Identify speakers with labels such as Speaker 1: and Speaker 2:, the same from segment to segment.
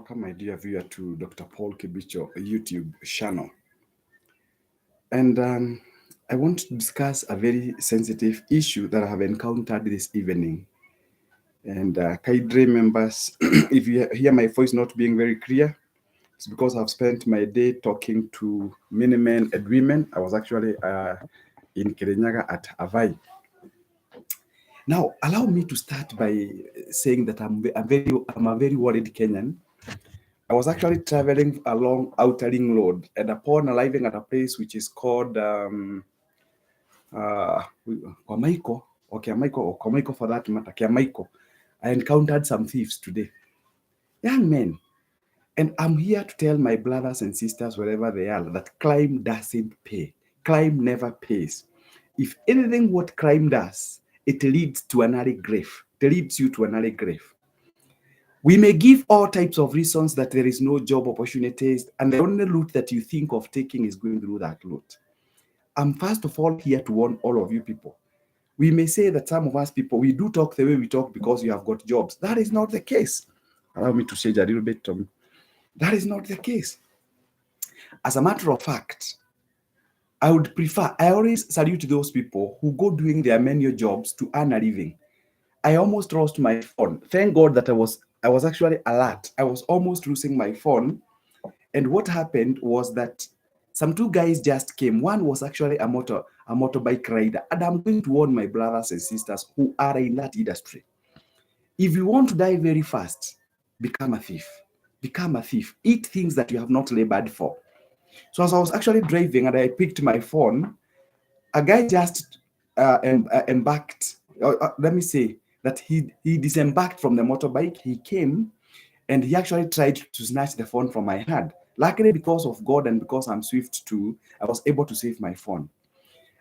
Speaker 1: welcome my dear viewer to Dr. Paul Kibicho YouTube channel. And I want to discuss a very sensitive issue that I have encountered this evening. And Kaidre members, if you hear my voice not being very clear, it's because I've spent my day talking to many men and women. I was actually in Kirinyaga at Avai. Now, allow me to start by saying that I'm a very worried Kenyan. I was actually traveling along Outer Ring Road, and upon arriving at a place which is called Kwamaiko, or Kiamaiko, or Kwamaiko for that matter, Kiamaiko, I encountered some thieves today, young men. And I'm here to tell my brothers and sisters, wherever they are, that crime doesn't pay. Crime never pays. If anything, what crime does, it leads to another grave. It leads you to another grave. We may give all types of reasons that there is no job opportunities, and the only route that you think of taking is going through that route. I'm first of all here to warn all of you people. We may say that some of us people, we do talk the way we talk because you have got jobs. That is not the case. Allow me to change a little bit, Tom. That is not the case. As a matter of fact, I always salute those people who go doing their menial jobs to earn a living. I almost lost my phone. Thank God that I was actually alert. I was almost losing my phone. And what happened was that some two guys just came. One was actually a motorbike rider. And I'm going to warn my brothers and sisters who are in that industry. If you want to die very fast, become a thief. Become a thief. Eat things that you have not labored for. So as I was actually driving and I picked my phone, a guy just embarked. Let me say that he disembarked from the motorbike. He came and he actually tried to snatch the phone from my hand. Luckily, because of God and because I'm swift too, I was able to save my phone.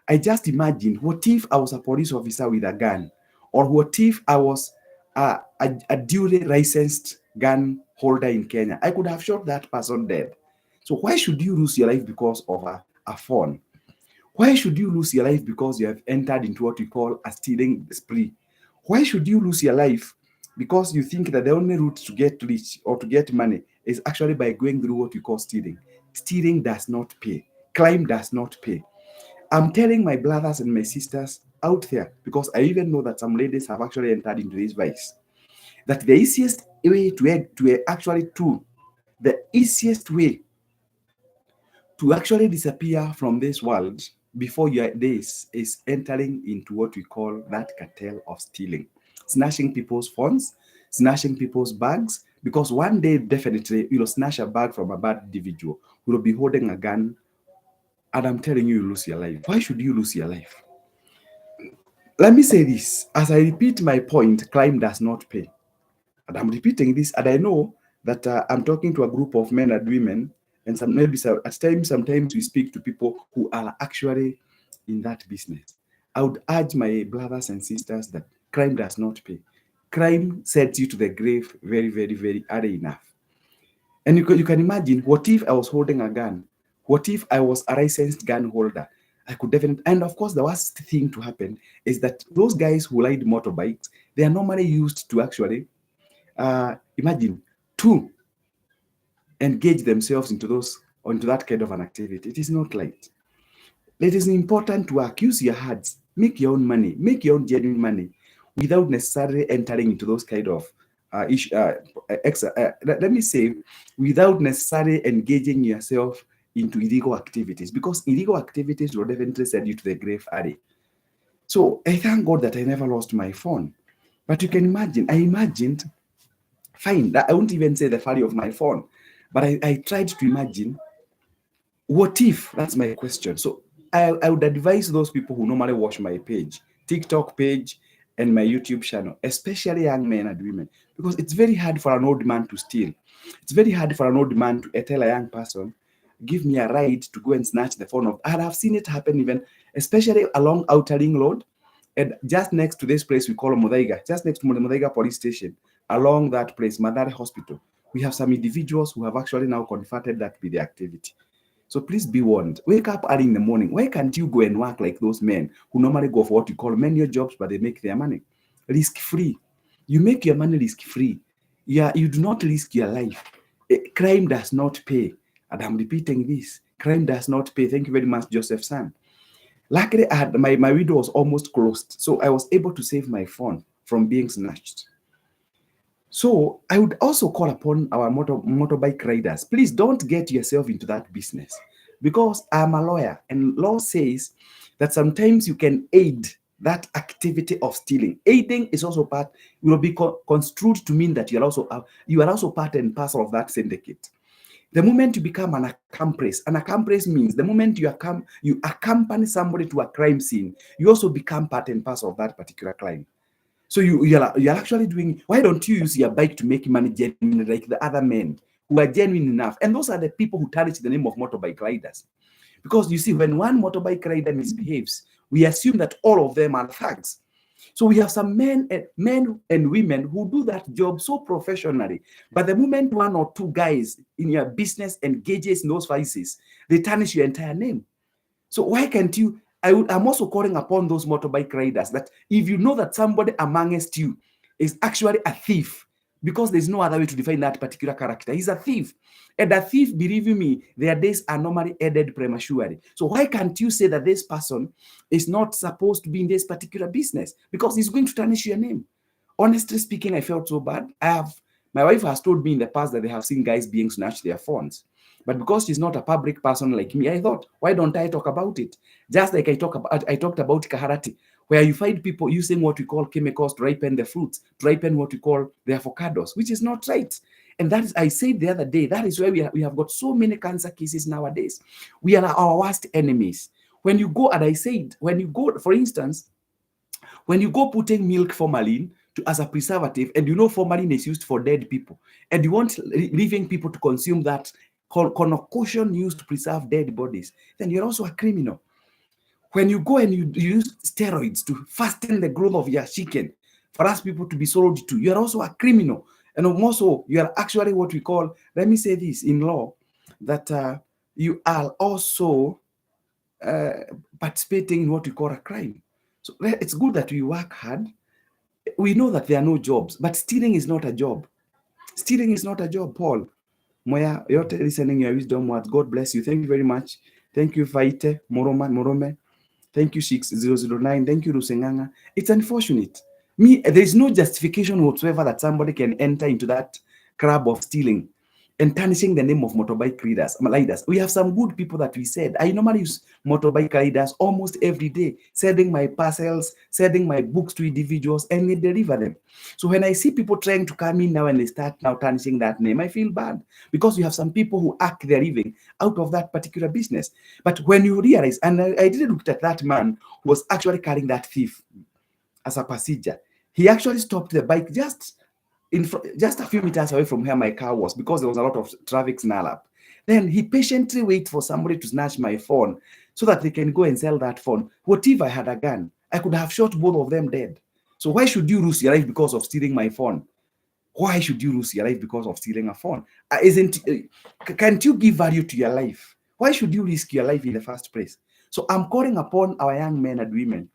Speaker 1: I just imagined, what if I was a police officer with a gun? Or what if I was a duly licensed gun holder in Kenya? I could have shot that person dead. So why should you lose your life because of a phone? Why should you lose your life because you have entered into what we call a stealing spree? Why should you lose your life because you think that the only route to get rich or to get money is actually by going through what we call stealing? Stealing does not pay. Crime does not pay. I'm telling my brothers and my sisters out there, because I even know that some ladies have actually entered into this vice, that the easiest way the easiest way to actually disappear from this world before your days is entering into what we call that cartel of stealing, snatching people's phones, snatching people's bags, because one day definitely you'll snatch a bag from a bad individual who will be holding a gun, and I'm telling you, you lose your life. Why should you lose your life? Let me say this, as I repeat my point, crime does not pay. And I'm repeating this, and I know that I'm talking to a group of men and women, and sometimes we speak to people who are actually in that business. I would urge my brothers and sisters that crime does not pay. Crime sets you to the grave very, very, very early enough. And you can imagine, what if I was holding a gun? What if I was a licensed gun holder? I could definitely, and of course, the worst thing to happen is that those guys who ride motorbikes, they are normally used to actually, imagine, to engage themselves into that kind of an activity. It is not light. It is important to accuse your hearts, make your own money, make your own genuine money, without necessarily entering into those kind of let me say, without necessarily engaging yourself into illegal activities, because illegal activities will definitely send you to the grave early. So I thank God that I never lost my phone. But you can imagine, I imagined, fine, I won't even say the value of my phone, but I tried to imagine, what if, that's my question. So I would advise those people who normally watch my page, TikTok page, and my YouTube channel, especially young men and women, because it's very hard for an old man to steal. It's very hard for an old man to tell a young person, give me a ride to go and snatch the phone. And I've seen it happen even, especially along Outer Ring Road, and just next to this place we call Muthaiga, just next to Muthaiga police station, along that place, Mathare Hospital, we have some individuals who have actually now converted that with the activity. So please be warned. Wake up early in the morning. Why can't you go and work like those men who normally go for what you call menial jobs, but they make their money risk-free? You make your money risk-free. Yeah, you do not risk your life. Crime does not pay. And I'm repeating this. Crime does not pay. Thank you very much, Joseph San. Luckily, my window was almost closed, so I was able to save my phone from being snatched. So I would also call upon our motorbike riders, please don't get yourself into that business, because I'm a lawyer and law says that sometimes you can aid that activity of stealing. Aiding is also part, will be construed to mean that you are also part and parcel of that syndicate. The moment you become an accomplice means the moment you accompany somebody to a crime scene, you also become part and parcel of that particular crime. So you're actually doing. Why don't you use your bike to make money genuinely like the other men who are genuine enough? And those are the people who tarnish the name of motorbike riders. Because you see, when one motorbike rider misbehaves, we assume that all of them are thugs. So we have some men and women who do that job so professionally. But the moment one or two guys in your business engages in those vices, they tarnish your entire name. So why can't you? I'm also calling upon those motorbike riders that if you know that somebody amongst you is actually a thief, because there's no other way to define that particular character, he's a thief. And a thief, believe you me, their days are normally ended prematurely. So why can't you say that this person is not supposed to be in this particular business? Because he's going to tarnish your name. Honestly speaking, I felt so bad. My wife has told me in the past that they have seen guys being snatched their phones. But because she's not a public person like me, I thought, why don't I talk about it? Just like I talked about Kaharati, where you find people using what we call chemicals to ripen the fruits, to ripen what we call the avocados, which is not right. And that is, I said the other day, that is why we have got so many cancer cases nowadays. We are our worst enemies. When you go, and I said, when you go, for instance, when you go putting milk formalin as a preservative, and you know formalin is used for dead people, and you want living people to consume that concoction used to preserve dead bodies, then you're also a criminal. When you go and you use steroids to fasten the growth of your chicken for us people to be sold to, you're also a criminal. And also, you are actually what we call, let me say this in law, that you are also uh, participating in what we call a crime. So it's good that we work hard. We know that there are no jobs, but stealing is not a job. Stealing is not a job, Paul. Moya, you're listening your wisdom words. God bless you. Thank you very much. Thank you, Faite, Morome. Thank you, 6009. Thank you, Rusenganga. It's unfortunate. There's no justification whatsoever that somebody can enter into that crab of stealing and tarnishing the name of motorbike riders. We have some good people that we said. I normally use motorbike riders almost every day, sending my parcels, sending my books to individuals, and they deliver them. So when I see people trying to come in now and they start now tarnishing that name, I feel bad, because you have some people who arc their living out of that particular business. But when you realize, and I didn't look at that man who was actually carrying that thief as a passenger, he actually stopped the bike just a few meters away from where my car was, because there was a lot of traffic snarl up. Then he patiently waited for somebody to snatch my phone so that they can go and sell that phone. What if I had a gun? I could have shot both of them dead. So why should you lose your life because of stealing my phone? Why should you lose your life because of stealing a phone? Can't you give value to your life? Why should you risk your life in the first place? So I'm calling upon our young men and women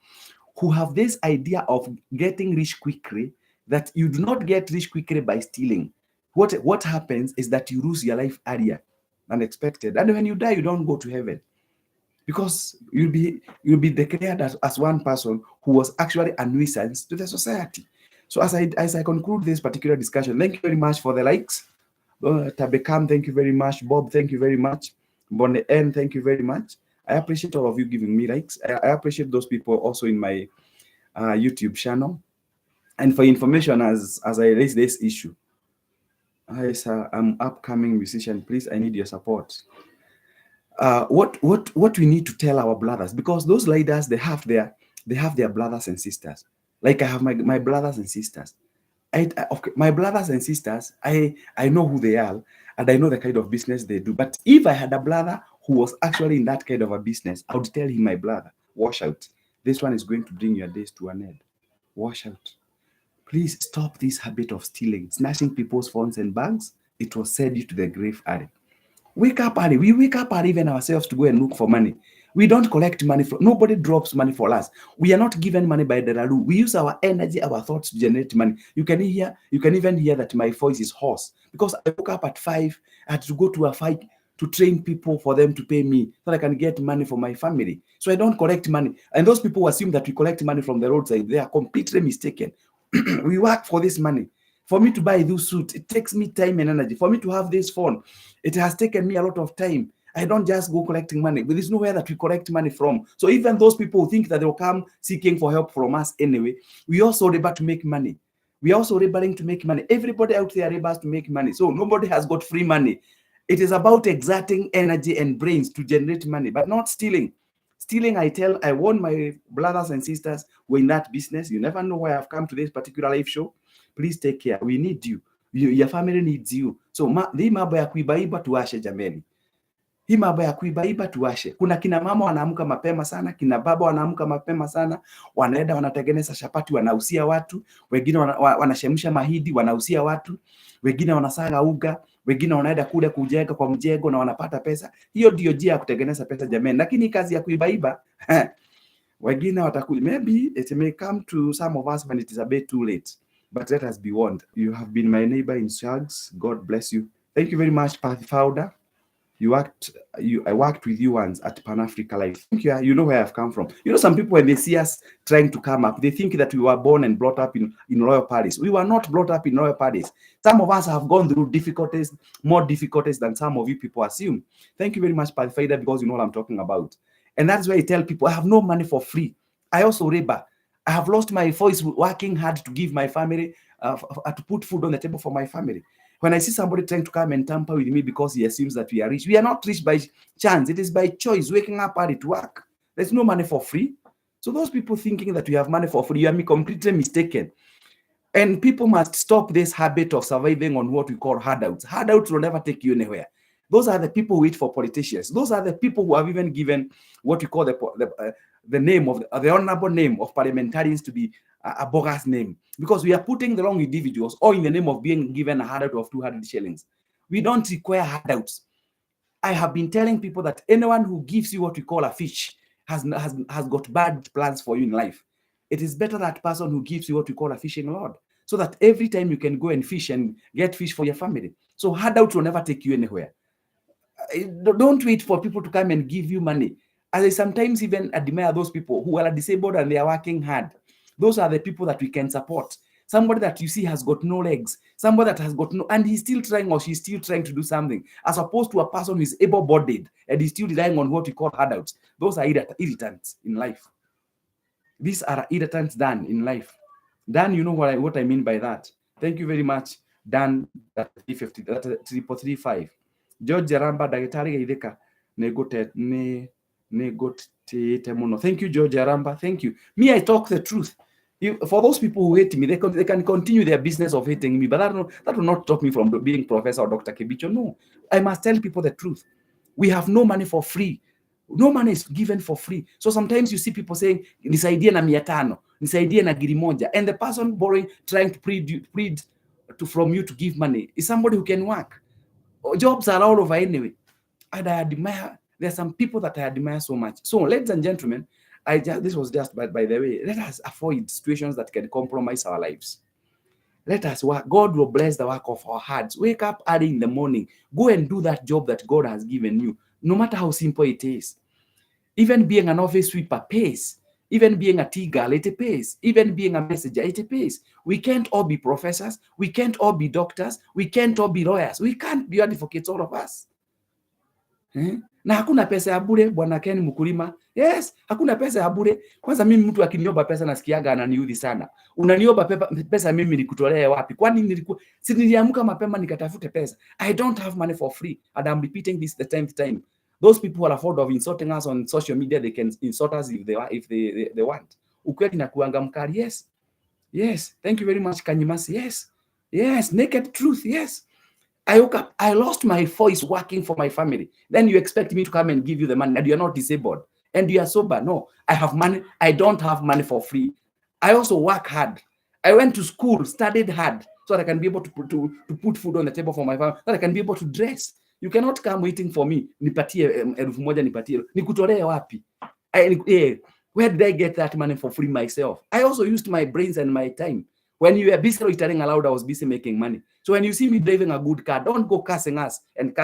Speaker 1: who have this idea of getting rich quickly, that you do not get rich quickly by stealing. What happens is that you lose your life earlier than expected. And when you die, you don't go to heaven, because you'll be declared as one person who was actually a nuisance to the society. So as I conclude this particular discussion, thank you very much for the likes. Tabekam, thank you very much. Bob, thank you very much. Bonne N, thank you very much. I appreciate all of you giving me likes. I appreciate those people also in my YouTube channel. And for information, as I raise this issue, hi sir, I'm upcoming musician. Please, I need your support. What we need to tell our brothers, because those leaders, they have their brothers and sisters. Like I have my brothers and sisters. Okay, my brothers and sisters, I know who they are, and I know the kind of business they do. But if I had a brother who was actually in that kind of a business, I would tell him, my brother, wash out. This one is going to bring your days to an end. Wash out. Please stop this habit of stealing, snatching people's phones and bags. It will send you to the grave early. Wake up early. We wake up early even ourselves to go and look for money. We don't collect money from, nobody drops money for us. We are not given money by the Deralu. We use our energy, our thoughts to generate money. You can even hear that my voice is hoarse because I woke up at 5. I had to go to a fight to train people for them to pay me so I can get money for my family. So I don't collect money. And those people assume that we collect money from the roadside. They are completely mistaken. We work for this money. For me to buy this suit, it takes me time and energy. For me to have this phone, it has taken me a lot of time. I don't just go collecting money. But there's nowhere that we collect money from. So even those people who think that they'll come seeking for help from us anyway, we also labor to make money. We are also laboring to make money. Everybody out there labors to make money. So nobody has got free money. It is about exerting energy and brains to generate money, but not stealing. Stealing, I warn my brothers and sisters who are in that business. You never know why I've come to this particular live show. Please take care. We need you. Your family needs you. So hii mambo ya kuibaiba tuashe jameni. Hii mambo ya kuibaiba tuashe. Kuna kina mama wanaamka mapema sana, kina baba wanaamka mapema sana, wanaenda wanatengeneza chapati wanausia watu, wengine wanashemsha mahidi wanausia watu, wengine wanasaga uga, wengine wanaenda kule kujenga kwa mjengo na wanapata pesa. Hiyo ndio njia ya kutengeneza pesa jameni. Lakini kazi ya kuibaiba wengine watakuja. Maybe it may come to some of us when it is a bit too late. But let us be warned. You have been my neighbor in Shags. God bless you. Thank you very much, Pathy Fowler. I worked with you once at Pan Africa Life. Thank you. You know where I've come from. You know, some people, when they see us trying to come up, they think that we were born and brought up in royal palace. We were not brought up in royal palace. Some of us have gone through difficulties, more difficulties than some of you people assume. Thank you very much, Pathy Fowler, because you know what I'm talking about. And that's why I tell people, I have no money for free. I also labor. I have lost my voice working hard to give my family, to put food on the table for my family. When I see somebody trying to come and tamper with me because he assumes that we are rich, we are not rich by chance. It is by choice, waking up early to work. There's no money for free. So those people thinking that we have money for free, you are completely mistaken. And people must stop this habit of surviving on what we call handouts. Handouts will never take you anywhere. Those are the people who wait for politicians. Those are the people who have even given what we call the name of the honorable name of parliamentarians to be a bogus name, because we are putting the wrong individuals or in the name of being given a handout of 200 shillings. We don't require handouts. I have been telling people that anyone who gives you what we call a fish has got bad plans for you in life. It is better that person who gives you what we call a fishing rod, so that every time you can go and fish and get fish for your family. So handouts will never take you anywhere. Don't wait for people to come and give you money. As I sometimes even admire those people who are disabled and they are working hard. Those are the people that we can support. Somebody that you see has got no legs, somebody that has got no, and he's still trying or she's still trying to do something, as opposed to a person who is able-bodied and is still relying on what we call handouts. Those are irritants in life. These are irritants, Dan, in life. Dan, you know what I mean by that. Thank you very much, Dan. That 350, that 335. George Jaramba, Dagetari Gaideka, Negotete Mono. Thank you, George Jaramba. Thank you. Me, I talk the truth. For those people who hate me, they can continue their business of hating me, but that will not stop me from being Professor or Dr. Kibicho. No, I must tell people the truth. We have no money for free. No money is given for free. So sometimes you see people saying, nisaidie na 500, nisaidie na giri moja, and the person borrowing, trying to plead from you to give money is somebody who can work. Jobs are all over anyway. And I admire, there are some people that I admire so much. So, ladies and gentlemen, this was just by the way, let us avoid situations that can compromise our lives. Let us work. God will bless the work of our hands. Wake up early in the morning. Go and do that job that God has given you, no matter how simple it is. Even being an office sweeper pays. Even being a tea girl, it pays. Even being a messenger, it pays. We can't all be professors. We can't all be doctors. We can't all be lawyers. We can't be advocates, all of us. Na hakuna pesa ya bure, Bwana Ken mkulima. Yes, hakuna pesa ya bure. Kwanza mimi mtu akiniomba pesa nasikiaga ananiudhi sana. Unaniomba pesa mimi nikutolee wapi? Kwani si niliamka mapema nikatafute pesa? I don't have money for free, and I'm repeating this the 10th time. Those people who are afford of insulting us on social media, they can insult us if they want. Ukweli na kuanga mkali. Yes. Yes. Thank you very much, Kanyimasi. Yes. Yes. Naked truth. Yes. I woke up, I lost my voice working for my family. Then you expect me to come and give you the money, and you're not disabled and you are sober. No, I have money. I don't have money for free. I also work hard. I went to school, studied hard, so that I can be able to put food on the table for my family, so that I can be able to dress. You cannot come waiting for me. Nipatie 1,000 nipatie. Nikutolee wapi? Where did I get that money for free myself? I also used my brains and my time. When you were busy returning aloud, I was busy making money. So when you see me driving a good car, don't go cursing us and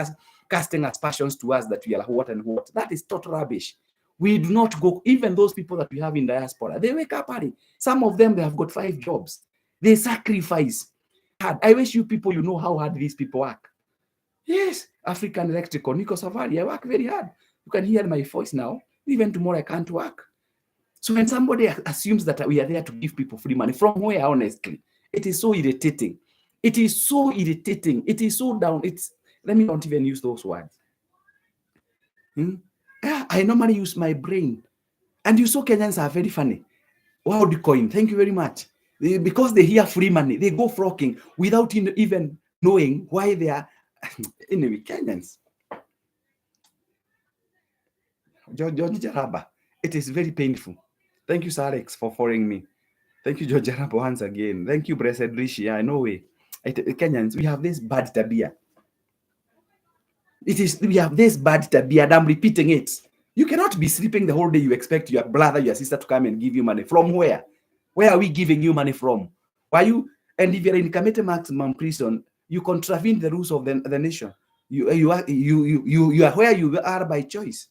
Speaker 1: casting aspersions to us that we are what and what. That is total rubbish. We do not go, even those people that we have in diaspora, they wake up early. Some of them, they have got 5 jobs. They sacrifice hard. I wish you people, you know how hard these people work. Yes, African Electrical, Nico Savari, I work very hard. You can hear my voice now. Even tomorrow, I can't work. So when somebody assumes that we are there to give people free money, from where, honestly? It is so irritating. It is so irritating. It is so down. Let me not even use those words. I normally use my brain. And you saw Kenyans are very funny. Wow, coin. Thank you very much. Because they hear free money, they go flocking without even knowing why they are. Anyway, Kenyans. George Jaraba, it is very painful. Thank you, Sir Alex, for following me. Thank you, George Jaraba, once again. Thank you, Blessed Rishi. I know we Kenyans, we have this bad tabia. We have this bad tabia, and I'm repeating it. You cannot be sleeping the whole day. You expect your brother, your sister to come and give you money. From where? Where are we giving you money from? Why you? And if you're in committed maximum prison, you contravene the rules of the nation. You are where you are by choice.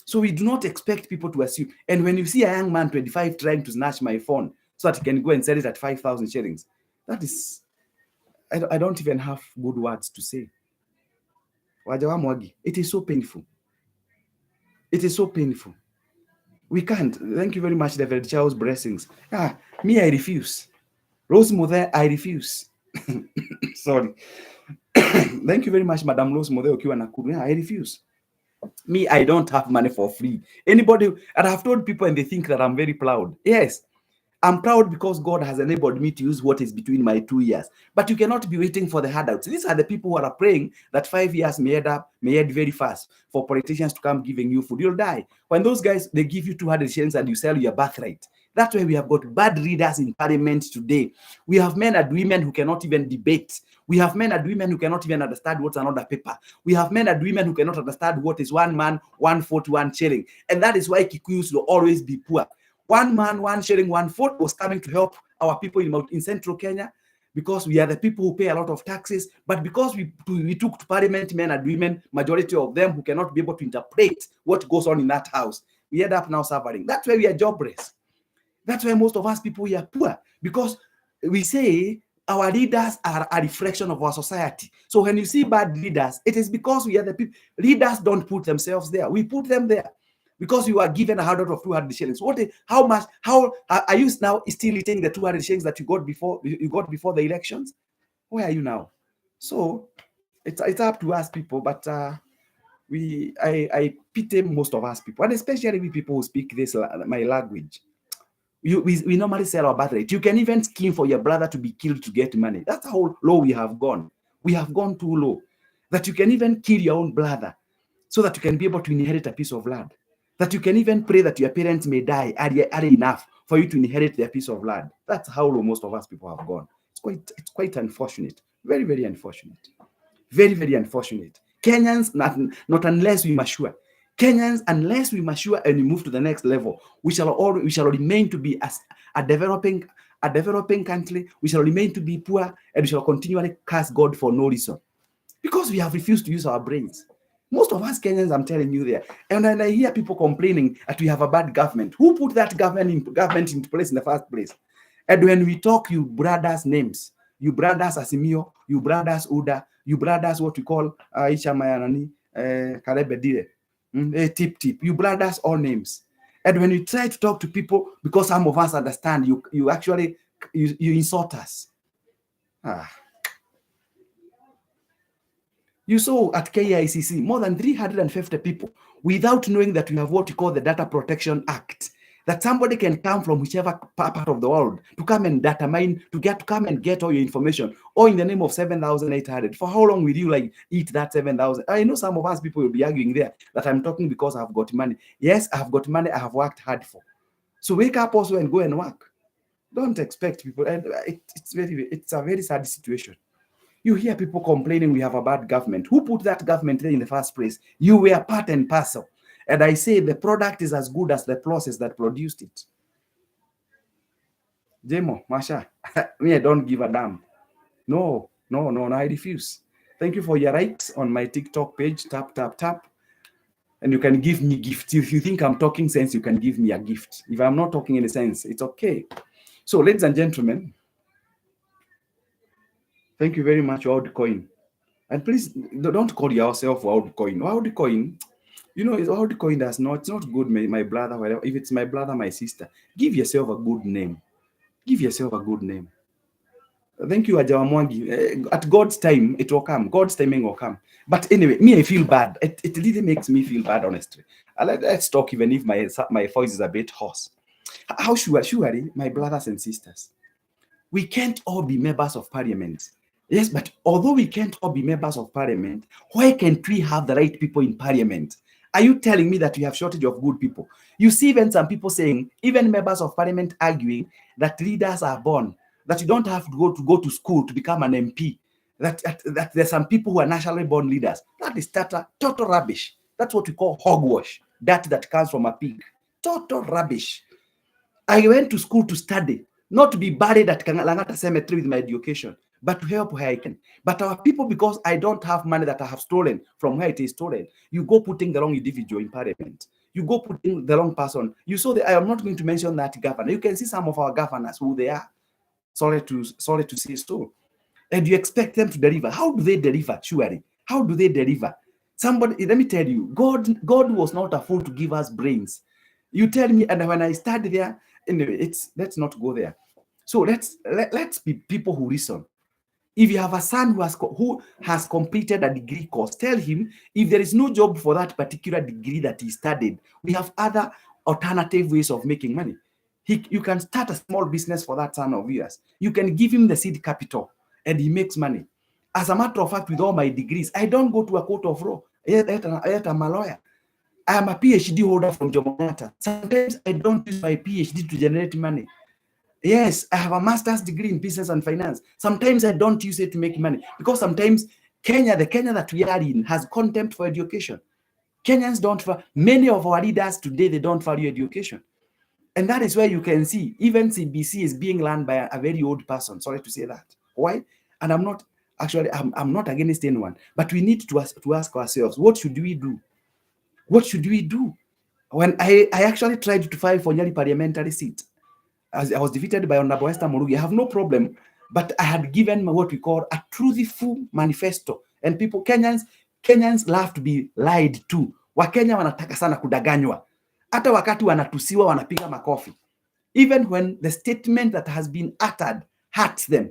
Speaker 1: So we do not expect people to assume. And when you see a young man, 25, trying to snatch my phone so that he can go and sell it at 5,000 shillings, that is, I don't even have good words to say. It is so painful. It is so painful. We can't. Thank you very much, David Charles. Blessings. Me, I refuse. Rose Mother, I refuse. Sorry. Thank you very much, Madam Rose Mother Okiwa Nakuru. I refuse. Me, I don't have money for free. Anybody, and I've told people and they think that I'm very proud. Yes, I'm proud because God has enabled me to use what is between my 2 years. But you cannot be waiting for the handouts. These are the people who are praying that 5 years may end very fast for politicians to come giving you food. You'll die. When those guys, they give you 200 shillings and you sell your birthright. That's why we have got bad leaders in parliament today. We have men and women who cannot even debate. We have men and women who cannot even understand what's another paper. We have men and women who cannot understand what is 1 man, 1 vote, 1 shilling. And that is why Kikuyus will always be poor. 1 man, 1 shilling, 1 vote was coming to help our people in central Kenya, because we are the people who pay a lot of taxes. But because we took to parliament men and women, majority of them who cannot be able to interpret what goes on in that house, we end up now suffering. That's why we are jobless. That's why most of us people we are poor, because we say our leaders are a reflection of our society. So when you see bad leaders, it is because we are the people. Leaders don't put themselves there. We put them there because you are given a handout of 200 shillings. How are you now still eating the 200 shillings that you got before the elections? Where are you now? So it's up to us people, but I pity most of us people, and especially we people who speak my language. We normally sell our birthright. You can even scheme for your brother to be killed to get money. That's how low we have gone. We have gone too low that you can even kill your own brother so that you can be able to inherit a piece of land. That you can even pray that your parents may die early enough for you to inherit their piece of land. That's how low most of us people have gone. It's quite unfortunate. Very, very unfortunate. Very, very unfortunate. Kenyans, not unless we mature. Kenyans, unless we mature and we move to the next level, we shall remain to be as a developing country. We shall remain to be poor, and we shall continually curse God for no reason, because we have refused to use our brains. Most of us Kenyans, I'm telling you there. And then I hear people complaining that we have a bad government. Who put that government into place in the first place? And when we talk, you brothers' names, you brothers Asimio, you brothers Uda, you brothers what we call Ishamayani, Karebedire, Tip, you brothers all names. And when you try to talk to people, because some of us understand, you actually insult us. You saw at KICC more than 350 people without knowing that we have what we call the Data Protection Act. That somebody can come from whichever part of the world to come and data mine, to come and get all your information, or in the name of 7,800. For how long will you eat that 7,000? I know some of us people will be arguing there that I'm talking because I've got money. Yes, I've got money I have worked hard for. So wake up also and go and work. Don't expect people. And it's a very sad situation. You hear people complaining we have a bad government. Who put that government there in the first place? You were part and parcel. And I say the product is as good as the process that produced it. Jemo, Masha, me, I don't give a damn. No, I refuse. Thank you for your likes on my TikTok page. Tap, tap, tap. And you can give me gifts. If you think I'm talking sense, you can give me a gift. If I'm not talking any sense, it's okay. So, ladies and gentlemen, thank you very much, WorldCoin. And please don't call yourself WorldCoin. WorldCoin, you know, WorldCoin does not, it's not good, my brother, whatever. If it's my brother, my sister, give yourself a good name. Give yourself a good name. Thank you, Ajawamwangi. At God's time, it will come. God's timing will come. But anyway, me, I feel bad. It really makes me feel bad, honestly. Let's talk, even if my voice is a bit hoarse. How surely, my brothers and sisters, we can't all be members of parliament. Yes, but although we can't all be members of parliament, why can't we have the right people in parliament? Are you telling me that we have shortage of good people? You see even some people saying, even members of parliament arguing that leaders are born, that you don't have to go to school to become an MP, that there's some people who are naturally born leaders. That is total rubbish. That's what we call hogwash, that comes from a pig. Total rubbish. I went to school to study, not to be buried at Langata Cemetery with my education, but to help where I can. But our people, because I don't have money that I have stolen from where it is stolen, you go putting the wrong individual in parliament. You go putting the wrong person. You saw that I am not going to mention that governor. You can see some of our governors who they are. Sorry to say so. And you expect them to deliver. How do they deliver? Surely. How do they deliver? Somebody, let me tell you, God was not a fool to give us brains. You tell me, and when I studied there, anyway, let's not go there. So let's be people who listen. If you have a son who has completed a degree course, tell him if there is no job for that particular degree that he studied, we have other alternative ways of making money. You can start a small business for that son of yours. You can give him the seed capital and he makes money. As a matter of fact, with all my degrees, I don't go to a court of law. Yet I'm a lawyer. I am a PhD holder from Jomo Kenyatta. Sometimes I don't use my PhD to generate money. Yes, I have a master's degree in business and finance. Sometimes I don't use it to make money because sometimes the Kenya that we are in has contempt for education. Kenyans don't, many of our leaders today, they don't value education. And that is where you can see even CBC is being run by a very old person. Sorry to say that. Why? And I'm not against anyone, but we need to ask ourselves, what should we do? What should we do? When I actually tried to fight for Nyali parliamentary seat, as I was defeated by Honorable Esther Murugi, I have no problem, but I had given what we call a truthful manifesto. And people, Kenyans love to be lied to. Wakenya wanataka sana kudanganywa. Hata wakati wanatusiwa wanapiga makofi. Even when the statement that has been uttered hurts them,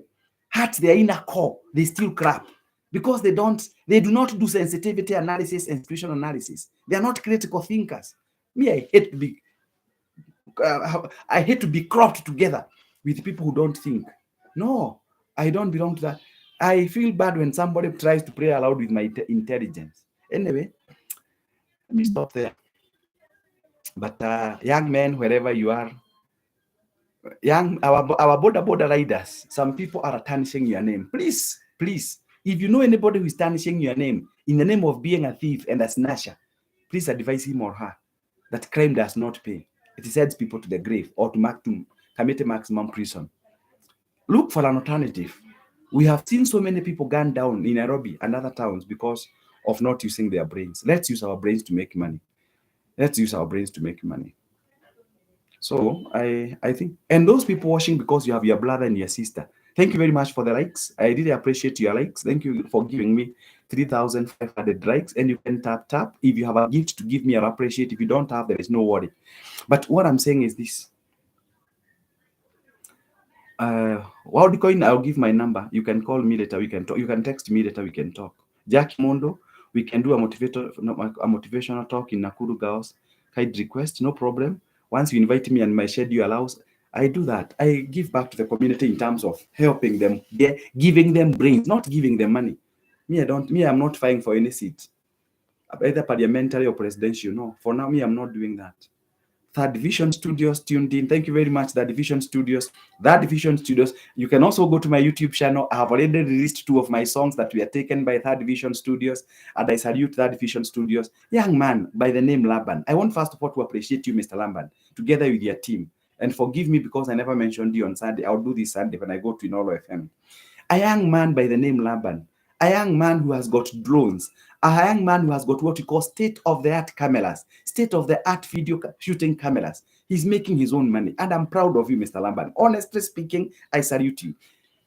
Speaker 1: hurts their inner core, they still clap. Because they do not do sensitivity analysis and situation analysis. They are not critical thinkers. Me, I hate to be cropped together with people who don't think. No, I don't belong to that. I feel bad when somebody tries to play aloud with my intelligence. Anyway, let me stop there. But young men, wherever you are, our border riders, some people are tarnishing your name. Please, if you know anybody who is tarnishing your name in the name of being a thief and a snatcher, please advise him or her that crime does not pay. It sends people to the grave or to commit a maximum prison. Look for an alternative. We have seen so many people gunned down in Nairobi and other towns because of not using their brains. Let's use our brains to make money. So I think, and those people watching because you have your brother and your sister, thank you very much for the likes. I really appreciate your likes. Thank you for giving me 3,500 likes. And you can tap. If you have a gift to give me, I'll appreciate. If you don't have, there is no worry. But what I'm saying is this. WorldCoin, I'll give my number. You can call me later. We can talk. You can text me later. We can talk. Jackie Mondo, we can do a motivational talk in Nakuru Girls. Kind request, no problem. Once you invite me and my schedule allows, I do that. I give back to the community in terms of helping them, giving them brains, not giving them money. I'm not fighting for any seat, either parliamentary or presidential. No, for now, I'm not doing that. Third Division Studios tuned in. Thank you very much, Third Division Studios. Third Division Studios. You can also go to my YouTube channel. I have already released 2 of my songs that were taken by Third Division Studios, and I salute Third Division Studios. Young man by the name Laban. I want first of all to appreciate you, Mr. Laban, together with your team. And forgive me because I never mentioned you on Sunday. I'll do this Sunday when I go to Inolo FM. A young man by the name Laban. A young man who has got drones. A young man who has got what we call state-of-the-art cameras, state-of-the-art video shooting cameras. He's making his own money. And I'm proud of you, Mr. Laban. Honestly speaking, I salute you.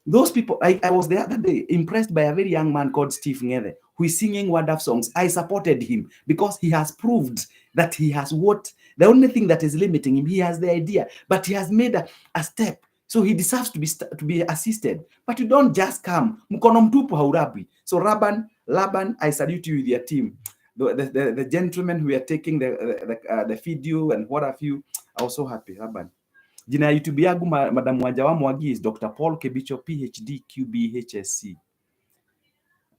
Speaker 1: Those people, I was the other day impressed by a very young man called Steve Ngede, who is singing Wonderful songs. I supported him because he has proved that he has the only thing that is limiting him, he has the idea, but he has made a step. So he deserves to be assisted. But you don't just come. Mkono mtupu haurabi. So Laban, I salute you with your team. The gentlemen who are taking the video and what have you, I was so happy, Laban. Jina ya YouTube yangu Madam Wajawa Mwagi is Dr. Paul Kebicho, PhD, QB, HSC.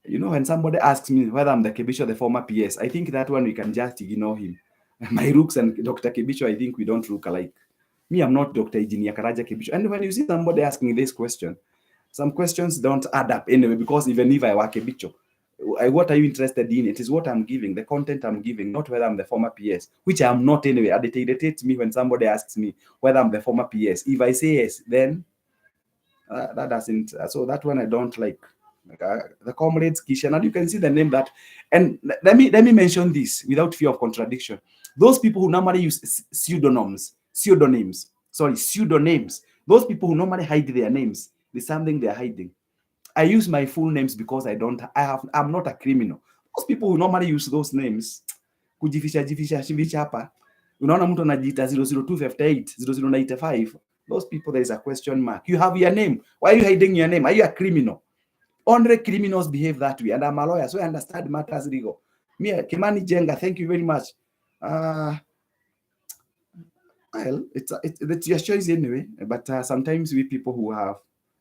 Speaker 1: You know, when somebody asks me whether I'm the Kebicho, the former PS, I think that one we can just ignore him. My looks and Dr. Kebicho, I think we don't look alike. Me, I'm not Dr. Engineer Karaja Kebicho. And when you see somebody asking this question, some questions don't add up anyway, because even if I were Kebicho, what are you interested in? It is what I'm giving, the content I'm giving, not whether I'm the former PS, which I'm not anyway. It irritates me when somebody asks me whether I'm the former PS. If I say yes, then that doesn't. So that one I don't like. The comrades Kishan, and you can see the name that. And let me mention this without fear of contradiction. Those people who normally use pseudonyms. Those people who normally hide their names, there's something they're hiding. I use my full names because I'm not a criminal. Those people who normally use those names, kujificha hapa, unaona mtu anajiita 00258, 00985, those people, there is a question mark. You have your name. Why are you hiding your name? Are you a criminal? Only criminals behave that way, and I'm a lawyer, so I understand matters legal. Me, Kimani Jenga, thank you very much. Well, it's your choice anyway, but sometimes we people who have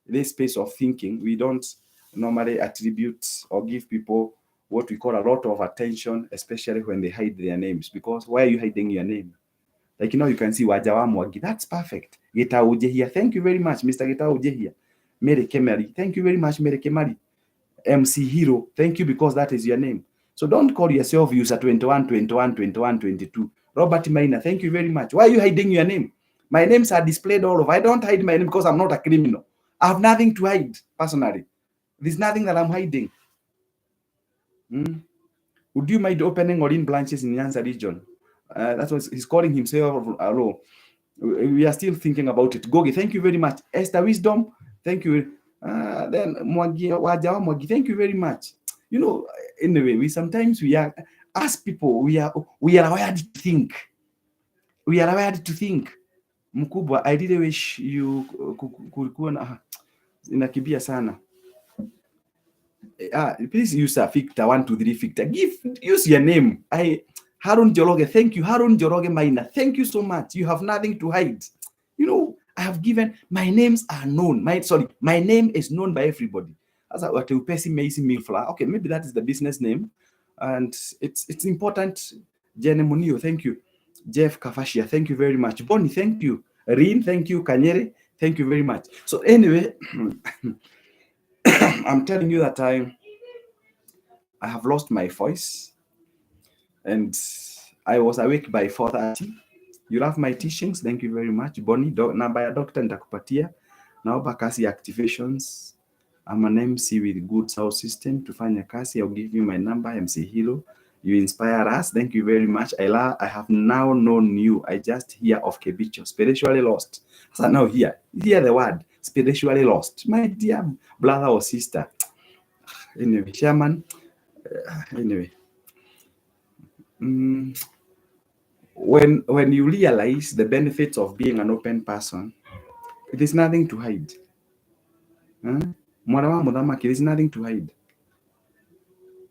Speaker 1: this space of thinking, we don't normally attribute or give people what we call a lot of attention, especially when they hide their names. Because why are you hiding your name? Like, you can see Wajawa Mwagi. That's perfect. Getao Ujehia, thank you very much, Mr. Getao Ujehia. Mary Kemari, thank you very much, Mary Kemari. MC Hero, thank you, because that is your name. So don't call yourself user 21, 21, 21, 22. Robert Maina, thank you very much. Why are you hiding your name? My names are displayed all over. I don't hide my name because I'm not a criminal. I have nothing to hide, personally. There's nothing that I'm hiding. Would you mind opening Orin branches in Nyanza region? That's what he's calling himself. We are still thinking about it. Gogi, thank you very much. Esther Wisdom, thank you. Then Wajawa Mwagi, thank you very much. Anyway, we are, as people, we are wired to think. We are wired to think. Mkubwa, I really wish you kulikuwa na inakibia sana. Please use a Victor 123 Victor. Use your name. Harun Joroge, thank you. Harun Joroge Maina, thank you so much. You have nothing to hide. I have given, my names are known. My name is known by everybody. As okay, maybe that is the business name, and it's important. Jenny Munio, thank you. Jeff Kafashia, thank you very much. Bonnie, thank you. Rin, thank you. Kanyere, thank you very much. So anyway, I'm telling you that I have lost my voice, and I was awake by 4:30. You love my teachings, thank you very much. Bonnie, namba ya doctor nitakupatia. Naomba kasi activations. I'm an MC with good sound system. Tufanya kasi, I'll give you my number, MC Hilo. You inspire us. Thank you very much. I have now known you. I just hear of Kebicho, spiritually lost. So now hear the word, spiritually lost. My dear brother or sister. Anyway, Chairman. Anyway. When you realize the benefits of being an open person, there's nothing to hide. There's nothing to hide.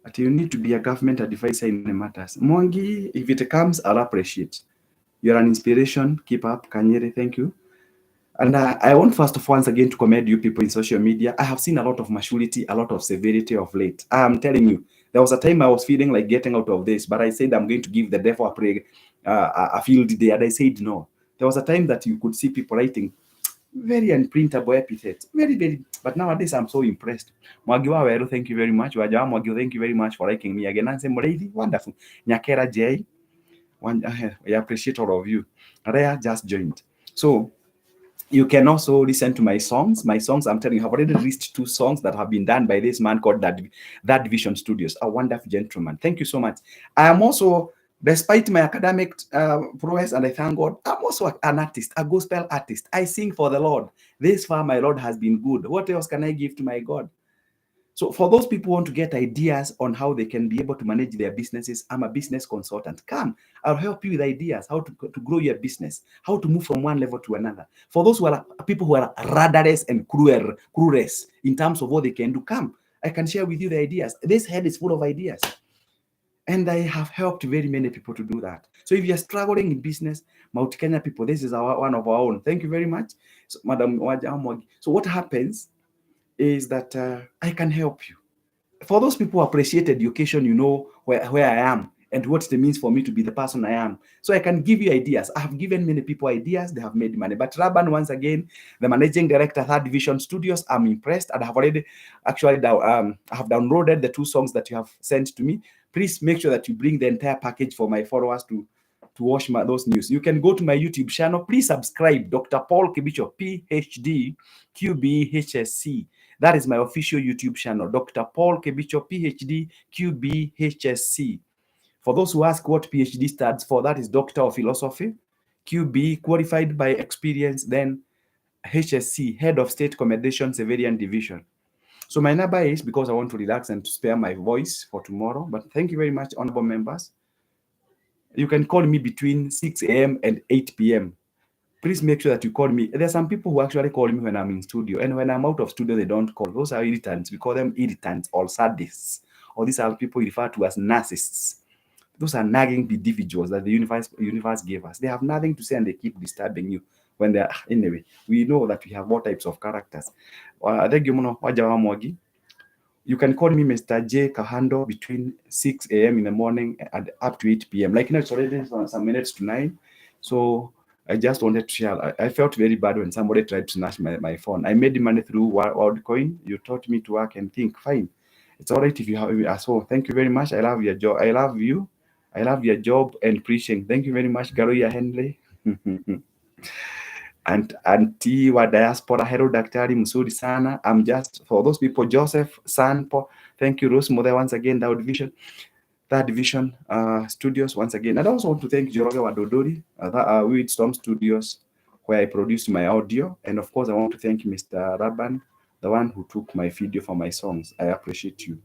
Speaker 1: But you need to be a government advisor in the matters. Mwangi, if it comes, I'll appreciate. You're an inspiration. Keep up. Kanyere, thank you. And I want first of once again to commend you people in social media. I have seen a lot of maturity, a lot of severity of late. I'm telling you, There was a time I was feeling like getting out of this, but I said I'm going to give the devil a field day, and I said no. There was a time that you could see people writing very unprintable epithets, very. But nowadays I'm so impressed. Mwagi wa Weru, thank you very much. Waja wa Mwagi, thank you very much for liking me again. Nancy Muraithi, wonderful. Nyakera J, I appreciate all of you. Rhea just joined. So you can also listen to my songs. My songs, I'm telling you, I've already released 2 songs that have been done by this man called That Vision Studios, a wonderful gentleman. Thank you so much. I am also, despite my academic prowess, and I thank God, I'm also an artist, a gospel artist. I sing for the Lord. This far, my Lord has been good. What else can I give to my God? So for those people who want to get ideas on how they can be able to manage their businesses, I'm a business consultant. Come, I'll help you with ideas, how to grow your business, how to move from one level to another. For those who are people who are rudderless and clueless in terms of what they can do, come, I can share with you the ideas. This head is full of ideas. And I have helped very many people to do that. So if you're struggling in business, Mount Kenya people, this is one of our own. Thank you very much, so, Madam Waja. So what happens is that I can help you. For those people who appreciate education, you know where I am and what it means for me to be the person I am. So I can give you ideas. I have given many people ideas. They have made money. But Raban, once again, the managing director, Third Vision Studios, I'm impressed. And I have already actually I have downloaded the 2 songs that you have sent to me. Please make sure that you bring the entire package for my followers to watch those news. You can go to my YouTube channel. Please subscribe, Dr. Paul Kibicho, PhD, QBHSC. That is my official YouTube channel, Dr. Paul Kibicho, PhD, QBHSC. For those who ask what PhD stands for, that is Doctor of Philosophy, QB, qualified by experience, then HSC, Head of State Commendation Civilian Division. So my number is, because I want to relax and to spare my voice for tomorrow, but thank you very much, honorable members. You can call me between 6 a.m. and 8 p.m. Please make sure that you call me. There's some people who actually call me when I'm in studio, and when I'm out of studio, they don't call. Those are irritants. We call them irritants or sadists, or these are people referred to as narcissists. Those are nagging individuals that the universe gave us. They have nothing to say, and they keep disturbing you. When they're anyway, we know that we have all types of characters. You can call me Mr. J Kahando between 6 a.m. in the morning and up to 8 p.m. Like, it's already some minutes to 9. So I just wanted to share. I felt very bad when somebody tried to snatch my phone. I made money through WorldCoin. You taught me to work and think. Fine. It's all right if you have. So thank you very much. I love your job. I love you. I love your job and preaching. Thank you very much, Garoya Henley. And Auntie wa diaspora, hello daktari mzuri sana. I'm just, for those people, Joseph Sanpo, thank you, Rose Mother, once again, Third Division Studios, once again. And I also want to thank Joroge Wadodori, with Storm Studios, where I produced my audio. And of course, I want to thank Mr. Raban, the one who took my video for my songs. I appreciate you.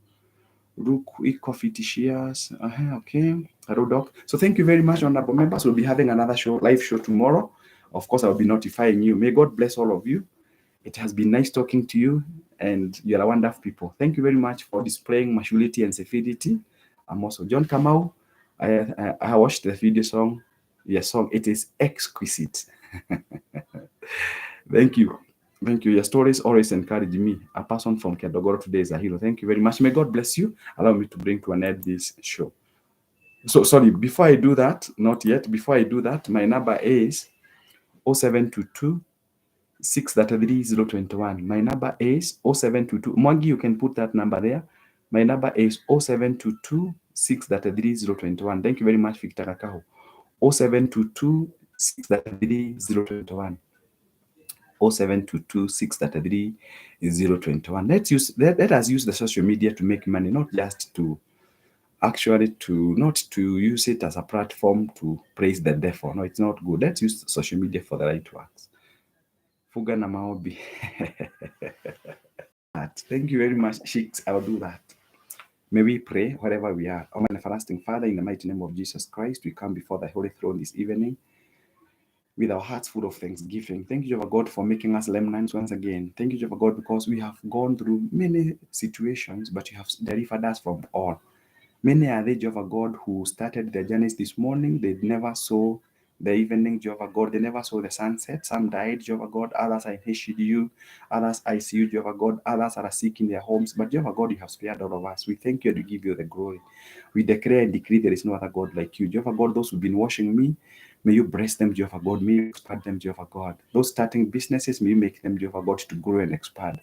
Speaker 1: Look, coffee shares. Okay. Hello, Doc. So thank you very much, honorable members. We'll be having another live show tomorrow. Of course, I'll be notifying you. May God bless all of you. It has been nice talking to you, and you're a wonderful people. Thank you very much for displaying maturity and civility. I'm also John Kamau. I watched the video song. Your song, it is exquisite. Thank you. Thank you. Your stories always encourage me. A person from Kedogoro today is a hero. Thank you very much. May God bless you. Allow me to bring to an end this show. So, sorry, before I do that, not yet, before I do that, my number is 0722 633 021. My number is 0722. Mwangi, you can put that number there. My number is 0722 633 021. Thank you very much, Victor Kakaho. 0722 633 021. 0722 633 021. Let us use the social media to make money, not just to not to use it as a platform to praise the devil. No, it's not good. Let's use social media for the right works. Fuga na maobi. Thank you very much, Sheiks. I'll do that. May we pray wherever we are. Our everlasting Father, in the mighty name of Jesus Christ, we come before the holy throne this evening with our hearts full of thanksgiving. Thank you, Jehovah God, for making us lemnines once again. Thank you, Jehovah God, because we have gone through many situations, but you have delivered us from all. Many are they, Jehovah God, who started their journeys this morning. They never saw the evening, Jehovah God. They never saw the sunset. Some died, Jehovah God. Others are in HDU. Others ICU, Jehovah God. Others are sick in their homes. But Jehovah God, you have spared all of us. We thank you and we give you the glory. We declare and decree there is no other God like you. Jehovah God, those who've been watching me, may you bless them, Jehovah God. May you expand them, Jehovah God. Those starting businesses, may you make them, Jehovah God, to grow and expand.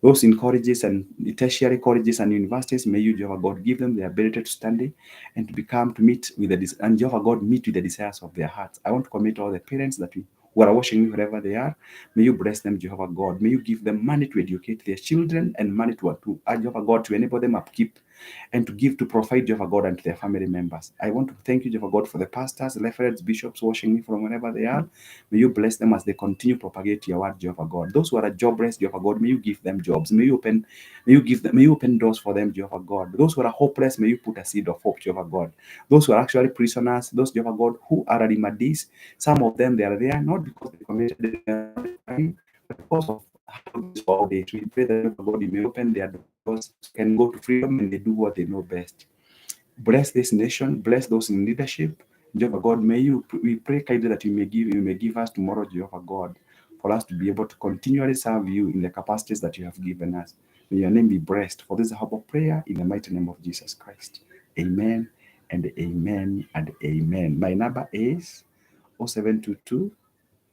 Speaker 1: Those in colleges and tertiary colleges and universities, may you, Jehovah God, give them the ability to study and to become to meet with the and Jehovah God meet with the desires of their hearts. I want to commit all the parents that who are watching me wherever they are. May you bless them, Jehovah God. May you give them money to educate their children and money to Jehovah God, to enable them upkeep and to give to provide, Jehovah God, and to their family members. I want to thank you, Jehovah God, for the pastors, referents, bishops watching me from wherever they are. May you bless them as they continue to propagate your word, Jehovah God. Those who are jobless, Jehovah God, may you give them jobs. May you open doors for them, Jehovah God. Those who are hopeless, may you put a seed of hope, Jehovah God. Those who are actually prisoners, those, Jehovah God, who are Arimadis, some of them, they are there not because they committed a crime, but because of how this world is. We pray that, Jehovah God, you may open their doors, can go to freedom, and they do what they know best. Bless this nation, bless those in leadership. Jehovah God, we pray kindly that you may give us tomorrow, Jehovah God, for us to be able to continually serve you in the capacities that you have given us. May your name be blessed. For this is a humble prayer in the mighty name of Jesus Christ. Amen and amen and amen. My number is 0722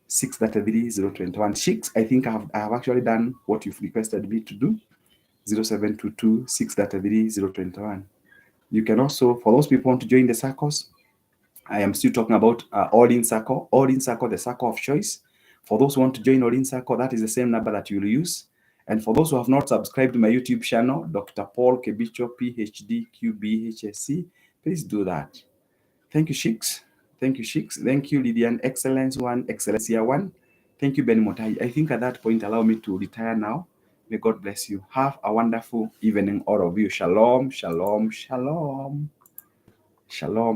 Speaker 1: 633 021. Shix, I think I have actually done what you've requested me to do. 0722 633 021. You can also, for those people who want to join the circles, I am still talking about All In Circle. All In Circle, the circle of choice. For those who want to join All In Circle, that is the same number that you'll use. And for those who have not subscribed to my YouTube channel, Dr. Paul Kebicho, PhD, QBHSC, please do that. Thank you, Shix. Thank you, Shix. Thank you, Lydian. Excellence 1, Excellencia 1. Thank you, Ben Motai. I think at that point, allow me to retire now. May God bless you. Have a wonderful evening, all of you. Shalom, shalom, shalom. Shalom.